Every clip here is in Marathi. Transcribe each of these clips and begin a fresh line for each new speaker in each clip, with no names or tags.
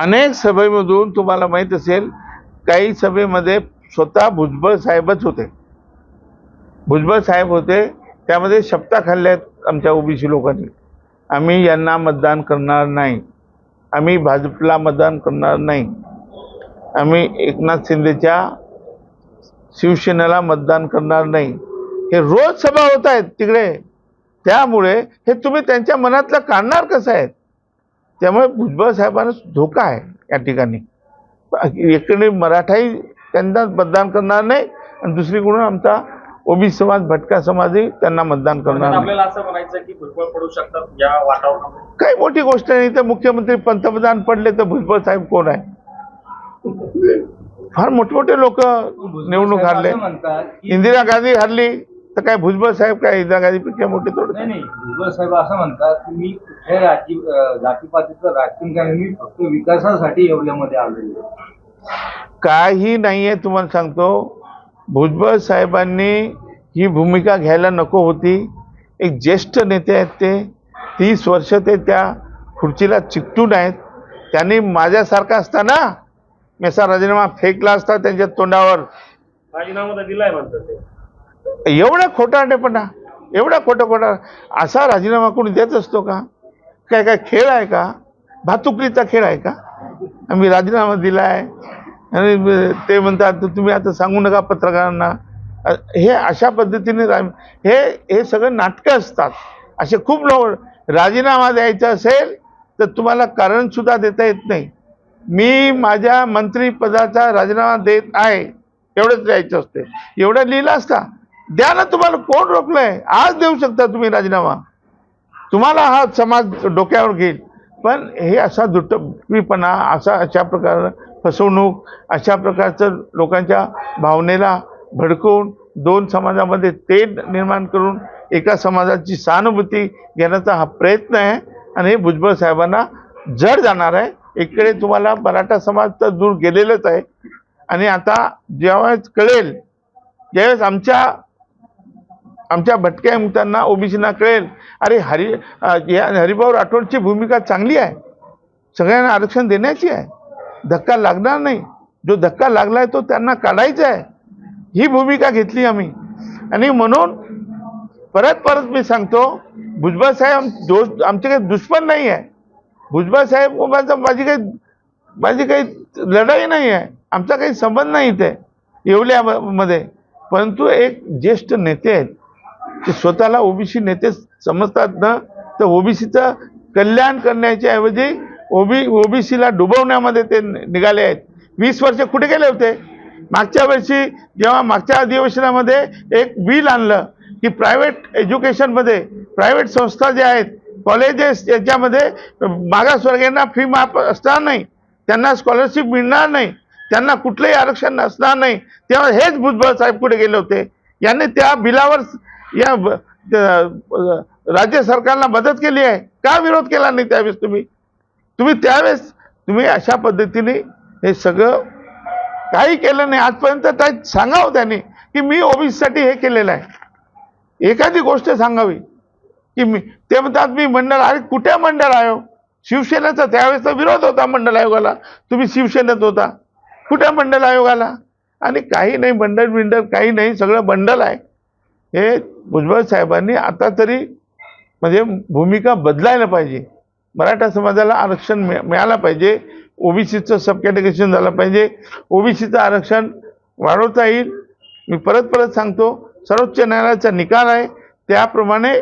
अनेक सभेमधून तुम्हाला माहित असेल, काही सभेमध्ये स्वतः भुजबळ साहेबच होते. भुजबळ साहेब होते, त्यामध्ये शपथा खाल्ल्यात आमच्या ओबीसी लोकांनी. आम्ही यांना मतदान करणार नाही, आम्ही भाजपला मतदान करणार नाही, आम्ही एकनाथ शिंदेच्या शिवसेनेला मतदान करणार नाही. हे रोज सभा होत आहेत तिकडे. त्यामुळे हे तुम्ही त्यांच्या मनातलं काढणार कसं आहे? त्यामुळे भुजबळ साहेबांना धोका आहे या ठिकाणी. इकडे मराठाही त्यांना मतदान करणार नाही आणि दुसरीकडून आमचा ओबीसी समाज, भटका समाजही त्यांना मतदान करणार नाही.
आपल्याला असं म्हणायचं की भुजबळ पडू शकतात या वातावरणामध्ये.
काही मोठी गोष्ट नाही. तर मुख्यमंत्री पंतप्रधान पडले तर भुजबळ साहेब कोण आहे? फार मोठमोठे लोक निवडणूक हारले. इंदिरा गांधी हारली तर काय भुजबळ साहेब काय इंदिरा गांधीपेक्षा मोठे थोडे?
नाही, भुजबळ साहेब असं म्हणतात की मी कुठे जातीपातीचं राजकारण काय, मी फक्त विकासासाठी येवल्यामध्ये आलेलो.
काही नाहीये. तुम्हाला सांगतो, भुजबळ साहेबांनी ही भूमिका घ्यायला नको होती. एक ज्येष्ठ नेते आहेत ते. 30 वर्ष ते त्या खुर्चीला चिकटून आहेत. त्यांनी माझ्यासारखा असताना मी असा राजीनामा फेकला असता त्यांच्या तोंडावर.
राजीनामा दिलाय म्हणतात ते.
एवढा खोटारडेपणा, एवढा खोटा असा राजीनामा कोणी देत असतो का? काय काय खेळ आहे का? भातुकलीचा खेळ आहे का? आम्ही राजीनामा दिलाय आणि ते म्हणतात तुम्ही आता सांगू नका पत्रकारांना. हे अशा पद्धतीने हे सगळं नाटकं असतात. असे खूप लोक. राजीनामा द्यायचा असेल तर तुम्हाला कारण सुद्धा देता येत नाही. मी माझ्या मंत्रीपदाचा राजीनामा देत आहे एवढंच द्यायचं असते. एवढं लिहिलं असता. द्या ना, तुम्हाला कोण रोखलंय? आज देऊ शकता तुम्ही राजीनामा. तुम्हाला हा समाज डोक्यावर घेईल. पण हे असा दुटप्पीपणा, अशा प्रकार फसवणूक, अशा प्रकारचं लोकांच्या भावनेला भडकवून दोन समाजामध्ये तेढ निर्माण करून एका समाजाची सहानुभूती घेण्याचा हा प्रयत्न आहे. आणि हे भुजबळ साहेबांना जड जाणार आहे. इकडे तुम्हाला मराठा समाज तर दूर गेलेलंच आहे. आणि आता ज्यावेळेस कळेल, ज्यावेळेस आमच्या भटक्या मुक्तांना, ओबीसींना कळेल, अरे हरिभाऊ राठोडची भूमिका चांगली आहे, सगळ्यांना आरक्षण देण्याची आहे, धक्का लागणार नाही, जो धक्का लागलाय तो त्यांना काढायचा आहे, ही भूमिका घेतली आम्ही. आणि म्हणून परत मी सांगतो, भुजबळ साहेब आमचे काही दुश्मन नाही आहे. भुजबळ साहेब माझी काही लढाई नाही आहे, आमचा काही संबंध नाही इथे येवल्यामध्ये. परंतु एक ज्येष्ठ नेते आहेत, ते स्वतःला ओबीसी नेते समजतात ना, तर ओबीसीचं कल्याण करण्याच्या ऐवजी ओबीसीला डुबवण्यामध्ये ते निघाले आहेत. 20 वर्ष कुठे गेले होते? मागच्या वर्षी जेव्हा मागच्या अधिवेशनामध्ये एक बिल आणलं की प्रायव्हेट एज्युकेशनमध्ये, प्रायव्हेट संस्था ज्या आहेत, कॉलेजेस, याच्यामध्ये मागासवर्गीयांना फी माफ असणार नाही, त्यांना स्कॉलरशिप मिळणार नाही, त्यांना कुठलंही आरक्षण असणार नाही. तेव्हा हेच भुजबळ साहेब कुठे गेले होते? यांनी त्या बिलावर या राज्य सरकारला मदत केली आहे. का विरोध केला नाही त्यावेळेस? तुम्ही अशा पद्धतीने हे सगळं काही केलं नाही आजपर्यंत. काय सांगावं त्यांनी की मी ओबीसीसाठी हे केलेलं आहे. एखादी गोष्ट सांगावी की ते म्हणतात मी मंडळ. अरे कुठे मंडळ आयोग? शिवसेनेचा त्यावेळेस विरोध होता मंडळ आयोगाला. तुम्ही शिवसेनेत होता. कुठे मंडळ आयोगाला? आणि काही नाही, मंडळ काही नाही, सगळं बंडल आहे. हे भुजबळ साहेबांनी आता तरी म्हणजे भूमिका बदलायला पाहिजे. मराठा समाजाला आरक्षण मिळालं पाहिजे. ओबीसीचं सब कॅटेगरीशन झालं पाहिजे. ओबीसीचं आरक्षण वाढवता येईल. मी परत सांगतो, सर्वोच्च न्यायालयाचा निकाल आहे त्याप्रमाणे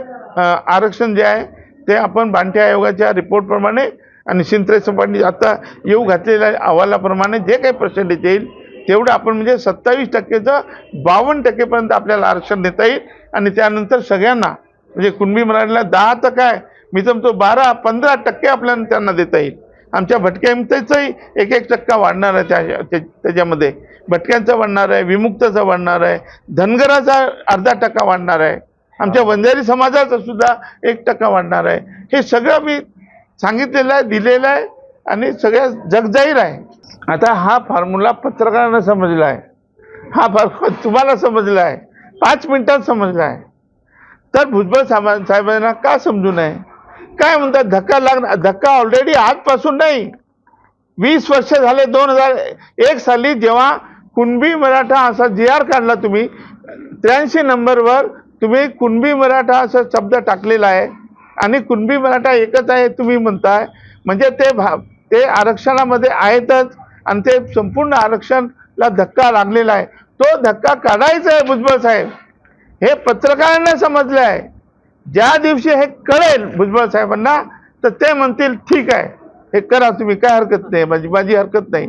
आरक्षण जे आहे ते आपण बांटे आयोगाच्या रिपोर्टप्रमाणे आणि शिंत्रे सपाटी आता येऊ घातलेल्या अहवालाप्रमाणे जे काही पर्सेंटेज येईल तेवढं आपण म्हणजे 27% 52% आपल्याला आरक्षण देता येईल. आणि त्यानंतर सगळ्यांना म्हणजे कुणबी मराठीला 10 तर काय, मी तर 12-15% आपल्याला त्यांना देता येईल. आमच्या भटक्या मुक्ताचाही 1% वाढणार आहे. त्याच्यामध्ये भटक्यांचा वाढणार आहे, विमुक्ताचा वाढणार आहे, धनगराचा 0.5% वाढणार आहे, आमच्या वंजारी समाजाचा सुद्धा 1% वाढणार आहे. हे सगळं मी सांगितलेलं आहे, दिलेलं आहे आणि सगळ्या जगजाहीर आहे. आता हा फॉर्म्युला पत्रकारांना समजला आहे, हा फॉर्म्युला तुम्हाला समजला आहे, 5 मिनिटात समजला आहे. तर भुजबळ साहेबांना का समजू नये? काय म्हणतात धक्का लागणार? धक्का ऑलरेडी आजपासून नाही, 20 वर्ष झाले. 2001 साली जेव्हा कुणबी मराठा असा GR काढला तुम्ही, 83 नंबरवर तुम्ही कुणबी मराठा असा शब्द टाकलेला आहे आणि कुणबी मराठा एकच आहे तुम्ही म्हणताय. म्हणजे ते आरक्षणामध्ये आहेतच आणि ते संपूर्ण आरक्षणाला धक्का लागलेला आहे. तो धक्का काढायचा आहे भुजबळ साहेब. हे पत्रकारांना समजलं आहे. ज्या दिवशी हे कळेल भुजबळ साहेबांना तर ते म्हणतील ठीक आहे हे करा तुम्ही, काय हरकत नाही, माझी हरकत नाही.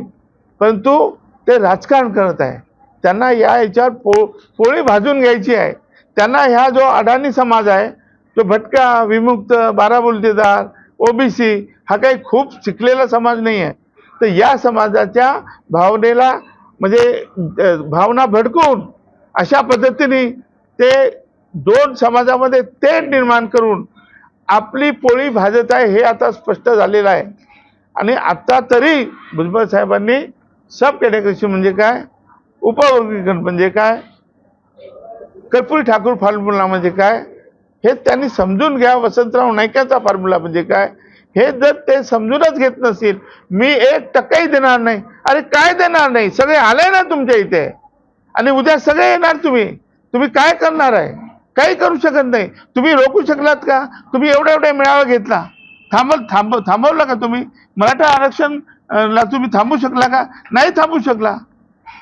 परंतु ते राजकारण करत आहे. त्यांना याच्यावर पोळी भाजून घ्यायची आहे. त्यांना ह्या जो अडाणी समाज आहे, तो भटका, विमुक्त, बाराबोलतेदार, OBC हा काही खूप शिकलेला समाज नाही आहे. तर या समाजाच्या भावनेला म्हणजे भावना भडकवून अशा पद्धतीने ते दोन समाजामध्ये तेढ निर्माण करून आपली पोळी भाजत आहे हे आता स्पष्ट झालेलं आहे. आणि आता तरी भुजबळ साहेबांनी सब कॅटेगरीशी म्हणजे काय, उपवर्गीकरण म्हणजे काय, कर्पूरी ठाकूर फॉर्म्युला म्हणजे काय हे त्यांनी समजून घ्या. वसंतराव नाईकांचा फॉर्म्युला म्हणजे काय हे जर ते समजूनच घेत नसतील, मी 1% देणार नाही. अरे काय देणार नाही, सगळे आले ना तुमच्या इथे आणि उद्या सगळे येणार. तुम्ही काय करणार आहे, काही करू शकत नाही. तुम्ही रोखू शकलात का? तुम्ही एवढा मेळावा घेतला, थांबवला का तुम्ही? मराठा आरक्षण ला तुम्ही थांबू शकला का? नाही थांबू शकला.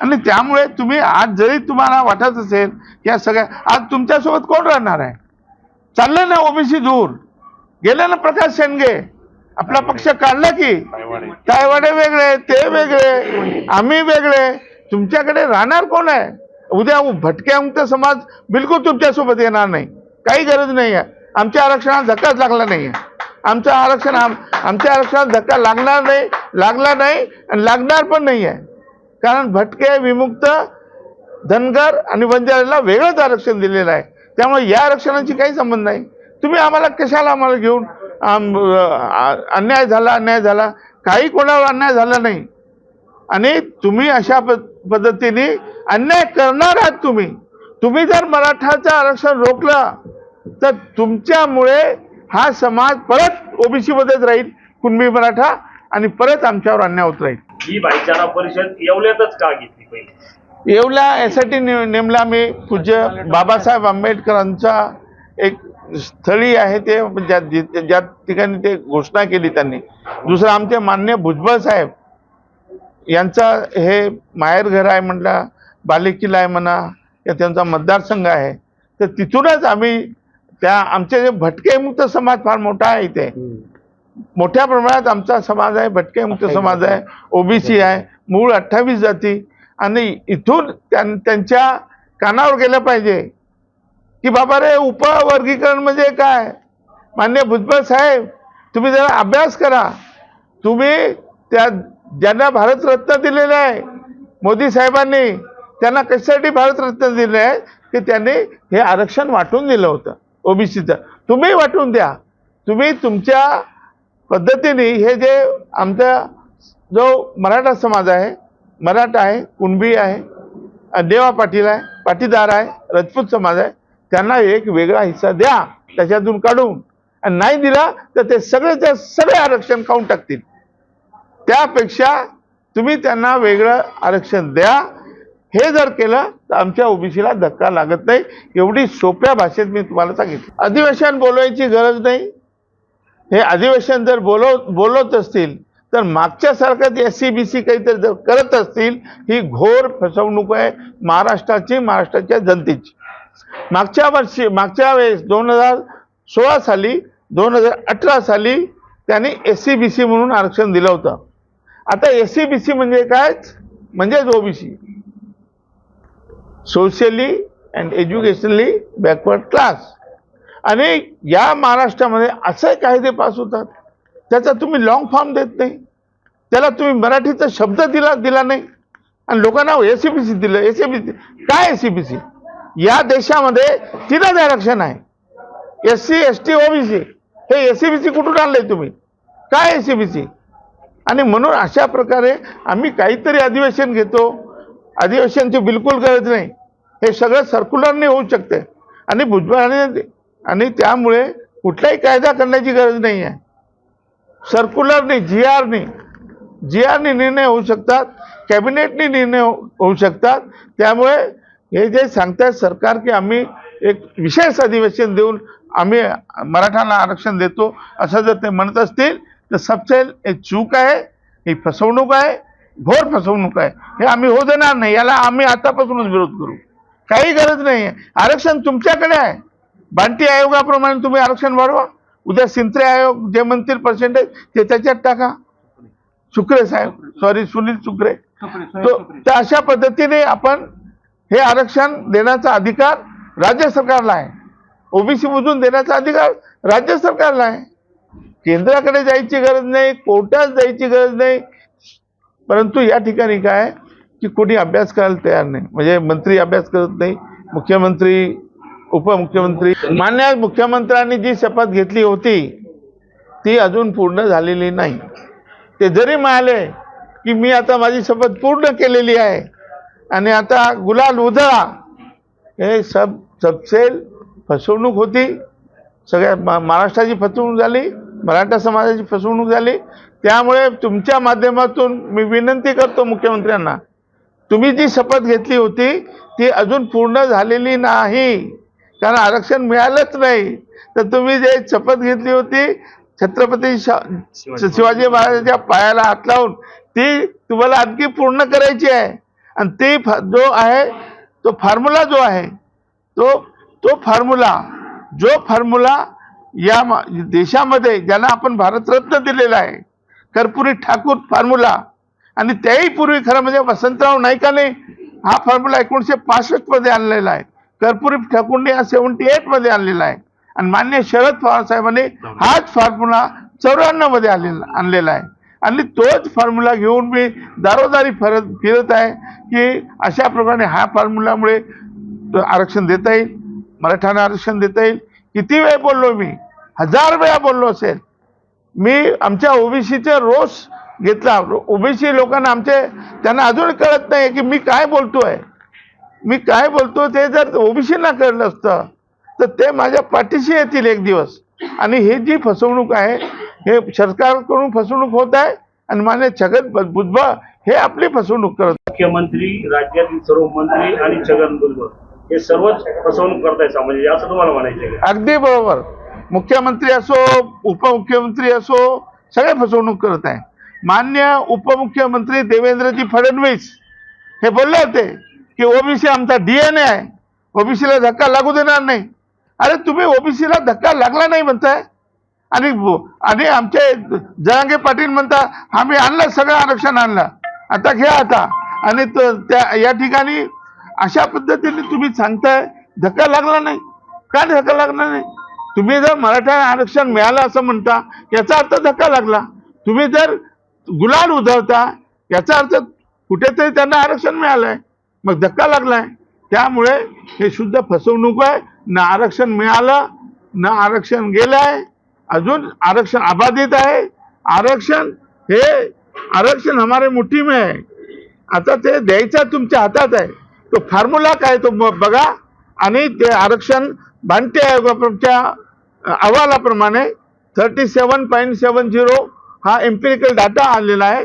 आणि त्यामुळे तुम्ही आज जरी तुम्हाला वाटत असेल या सगळ्या, आज तुमच्यासोबत कोण राहणार आहे? चालले ना OBC दूर गेले ना. प्रकाश शेंडगे आपला पक्ष काढला की तायवाडे वेगळे, ते वेगळे, आम्ही वेगळे. तुमच्याकडे राहणार कोण आहे? उद्या भटक्यामुक्त समाज बिलकुल तुमच्यासोबत येणार नाही, काही गरज नाही आहे. आमच्या आरक्षणाला धक्काच लागला नाही आहे. आमच्या आरक्षणाला धक्का लागला नाही आणि लागणार पण नाही आहे. कारण भटके, विमुक्त, धनगर आणि बंजाऱ्याला वेगळंच आरक्षण दिलेलं आहे. त्यामुळे या आरक्षणाची काही संबंध नाही. तुम्ही आम्हाला घेऊन अन्याय झाला, काही कोणावर अन्याय झाला नाही. आणि तुम्ही अशा पद्धतीने अन्याय करणार आहात. तुम्ही जर मराठाचं आरक्षण रोखलं तर तुमच्यामुळे हा समाज परत OBC मध्येच राहील, कुणबी मराठा, आणि परत आमच्यावर अन्याय होत राहील.
ही भाईचारा परिषद येवल्यातच का घेतली पहिली?
येवला यासाठी नेमला मी पूज्य बाबासाहेब आंबेडकरांचा एक स्थळी आहे ते ज्या ठिकाणी ते घोषणा केली त्यांनी. दुसरं आमचे माननीय भुजबळ साहेब यांचा हे माहेरघर आहे म्हटलं, बालेकिल्ला आहे म्हणा, या त्यांचा मतदारसंघ आहे. तर तिथूनच आम्ही आमचे जे भटकेमुक्त समाज फार मोठा आहे. इथे मोठ्या प्रमाणात आमचा समाज आहे, भटकेमुक्त समाज आहे, OBC आहे, मूळ 28 जाती. आणि इथून त्यांच्या कानावर गेलं पाहिजे की बाबा रे उपवर्गीकरण म्हणजे काय. माननीय भुजबळ साहेब तुम्ही जरा अभ्यास करा. तुम्ही ज्यांना भारतरत्न दिलेलं आहे मोदी साहेबांनी, त्यांना कशासाठी भारतरत्न दिले आहे की त्यांनी हे आरक्षण वाटून दिलं होतं OBCचं. तुम्ही वाटून द्या. तुम्ही तुमच्या पद्धतीने हे जे आमचा जो मराठा समाज आहे, मराठा आहे, कुणबी आहे, देवा पाटील आहे, पाटीदार आहे, राजपूत समाज आहे, त्यांना एक वेगळा हिस्सा द्या त्याच्यातून काढून. आणि नाही दिला तर ते सगळे आरक्षण खाऊन टाकतील. त्यापेक्षा तुम्ही त्यांना वेगळं आरक्षण द्या. हे जर केलं तर आमच्या OBCला धक्का लागत नाही. एवढी सोप्या भाषेत मी तुम्हाला सांगितलं. अधिवेशन बोलवायची गरज नाही. हे अधिवेशन जर बोलवत असतील तर मागच्यासारखं SC-BC काहीतरी जर करत असतील, ही घोर फसवणूक आहे महाराष्ट्राच्या जनतेची. मागच्या वेळेस 2016 साली 2018 साली त्यांनी SC-BC म्हणून आरक्षण दिलं होतं. आता SC-BC म्हणजे काय? म्हणजेच OBC, socially and educationally backward class. आणि या महाराष्ट्रामध्ये असे कायदे पास होतात, त्याचा तुम्ही लॉंग फॉर्म देत नाही, त्याला तुम्ही मराठीचा शब्द दिला नाही आणि लोकांना SC-BC दिलं. SC-BC काय? SC-BC या देशामध्ये 3च आरक्षण आहे, SC, ST, OBC. हे SC-BC कुठून आणलंय तुम्ही? काय SC-BC? आणि म्हणून अशा प्रकारे आम्ही काहीतरी अधिवेशन घेतो. अधिवेशनची बिलकुल गरज नाही. हे सगळं सर्क्युलरने होऊ शकते आणि भुजबळाने, आणि त्यामुळे कुठलाही कायदा करण्याची गरज नाही आहे. सर्क्युलरने, GRने GRने निर्णय होऊ शकतात, कॅबिनेटने निर्णय होऊ शकतात. त्यामुळे हे जे सांगतायत सरकार की आम्ही एक विशेष अधिवेशन देऊन आम्ही मराठांना आरक्षण देतो असं जर ते म्हणत असतील तर सबसे हे चूक आहे, ही फसवणूक आहे, घोर फसवणूक आहे. हे आम्ही होऊ देणार नाही. याला आम्ही आतापासूनच विरोध करू. काही गरज नाही आहे. आरक्षण तुमच्याकडे आहे. बांटी आयोगाप्रमाणे तुम्ही आरक्षण वाढवा. उद्या सिंत्रे आयोग जे म्हणतील पर्सेंटेज ते त्याच्यात टाका. सुक्रे साहेब, सॉरी सुनील सुक्रे. तर अशा पद्धतीने आपण हे आरक्षण देण्याचा अधिकार राज्य सरकारला आहे. ओबीसी मधून देण्याचा अधिकार राज्य सरकारला आहे. केंद्राकडे जायची गरज नाही, कोर्टात जायची गरज नाही. परंतु या ठिकाणी काय की कोणी अभ्यास करायला तयार नाही. म्हणजे मंत्री अभ्यास करत नाही, मुख्यमंत्री, उपमुख्यमंत्री. मान्य मुख्यमंत्र्यांनी जी शपथ घेतली होती ती अजून पूर्ण झालेली नाही. ते जरी म्हणाले की मी आता माझी शपथ पूर्ण केलेली आहे आणि आता गुलाल उधळा, हे सबसे फसवणूक होती. सगळ्या महाराष्ट्राची फसवणूक झाली, मराठा समाजाची फसवणूक झाली. त्यामुळे तुमच्या माध्यमातून मी विनंती करतो मुख्यमंत्र्यांना, तुम्ही जी शपथ घेतली होती ती अजून पूर्ण झालेली नाही. कारण आरक्षण मिळालंच नाही. तर तुम्ही जे शपथ घेतली होती छत्रपती शिवाजी महाराजांच्या पायाला हात लावून ती तुम्हाला आणखी पूर्ण करायची आहे. आणि ती जो आहे तो फॉर्म्युला जो आहे तो फॉर्म्युला या देशामध्ये ज्याला आपण भारतरत्न दिलेला आहे, कर्पूरी ठाकूर फॉर्म्युला, आणि त्याही पूर्वी खरं म्हणजे वसंतराव नाईकाने हा फॉर्म्युला 1965 मध्ये आणलेला आहे. कर्पूरी ठाकूरने हा 78 मध्ये आणलेला आहे. आणि मान्य शरद पवार साहेबांनी हाच फॉर्म्युला 94 मध्ये आणलेला आहे. आणि तोच फॉर्म्युला घेऊन मी दारोदारी फिरत आहे की अशा प्रकारे हा फॉर्म्युलामुळे आरक्षण देता येईल, मराठ्यांना आरक्षण देता येईल. किती वेळ बोललो मी, 1000 वेळा बोललो असेल मी. आमच्या ओबीसीचा रोष घेतला. ओबीसी लोकांना त्यांना अजून कळत नाही की मी काय बोलतोय. ते जर ओबीसींना कळलं असतं तर ते माझ्या पाठीशी येतील एक दिवस. आणि हे जी फसवणूक आहे, हे सरकारकडून फसवणूक होत आहे आणि मान्य छगन भुजबळ हे आपली फसवणूक करत.
मुख्यमंत्री, राज्यातील सर्व मंत्री आणि छगन भुजबळ हे सर्वच फसवणूक करतायत म्हणजे असं तुम्हाला म्हणायचं आहे?
अगदी बरोबर. मुख्यमंत्री असो, उपमुख्यमंत्री असो, सगळे फसवणूक करत आहे. मान्य उपमुख्यमंत्री देवेंद्रजी फडणवीस हे बोलले होते की ओबीसी आमचा DNA आहे, ओबीसीला धक्का लागू देणार नाही. अरे तुम्ही ओबीसीला धक्का लागला नाही म्हणताय आणि आमचे जरांगे पाटील म्हणता आम्ही आणलं, सगळं आरक्षण आणलं, आता घ्या आता. आणि या ठिकाणी अशा पद्धतीने तुम्ही सांगताय धक्का लागला नाही. का धक्का लागला नाही? तुम्ही जर मराठा आरक्षण मिळालं असं म्हणता याचा अर्थ धक्का लागला. तुम्ही जर गुलाल उधळता याचा अर्थ कुठेतरी त्यांना आरक्षण मिळालंय, मग धक्का लागलाय. त्यामुळे हे शुद्ध फसवणूक आहे. ना आरक्षण मिळालं, ना आरक्षण गेलंय, अजून आरक्षण अबाधित आहे. आरक्षण हमारे मुट्ठी में आहे. आता ते द्यायचं तुमच्या हातात आहे. तो फॉर्म्युला काय तो बघा. आणि ते आरक्षण बांटी आयोगाच्या अहवालाप्रमाणे 37.70 हा एम्पिरिकल डाटा आलेला आहे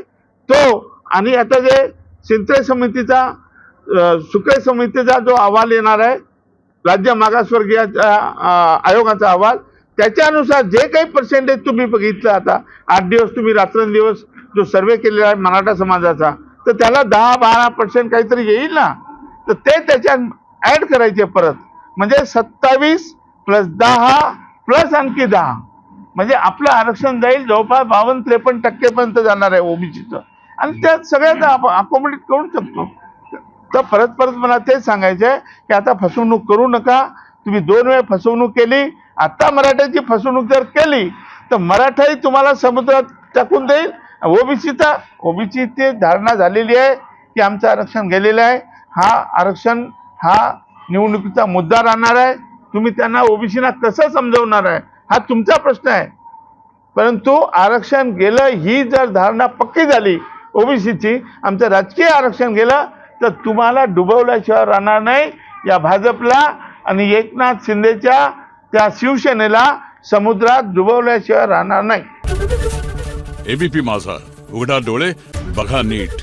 तो. आणि आता जे सिंत्रे समितीचा, सुक्रे समितीचा जो अहवाल येणार आहे, राज्य मागासवर्गीय आयोगाचा अहवाल, त्याच्यानुसार जे काही पर्सेंटेज तुम्ही बघितलं, आता 8 दिवस तुम्ही रात्रंदिवस जो सर्वे केलेला आहे मराठा समाजाचा, तर त्याला 10-12% काहीतरी येईल ना. तर ते त्याच्यात ऍड करायचे परत, म्हणजे 27 + 10 + आणखी 10, म्हणजे आपलं आरक्षण जाईल जवळपास 52-53% पर्यंत जाणार आहे ओबीसीचं. आणि त्यात सगळ्यात अकोमोडेट करू शकतो. तर परत मला तेच सांगायचं आहे की आता फसवणूक करू नका. तुम्ही 2 वेळा फसवणूक केली. आता मराठ्याची फसवणूक जर केली तर मराठाही तुम्हाला समुद्रात टाकून देईल. ओबीसीची धारणा झालेली आहे की आमचं आरक्षण गेलेलं आहे. आरक्षण हा निवडणुकीचा मुद्दा राहणार आहे. तुम्ही त्यांना ओबीसीना कसं समजवणार आहे हा तुमचा प्रश्न आहे. परंतु आरक्षण गेलं ही जर धारणा पक्की झाली ओबीसीची, आमचं राजकीय आरक्षण गेलं, तर तुम्हाला डुबवल्याशिवाय राहणार नाही. या भाजपला आणि एकनाथ शिंदेच्या त्या शिवसेनेला समुद्रात डुबवल्याशिवाय राहणार नाही.
एबीपी माझा, उघडा डोळे बघा नीट.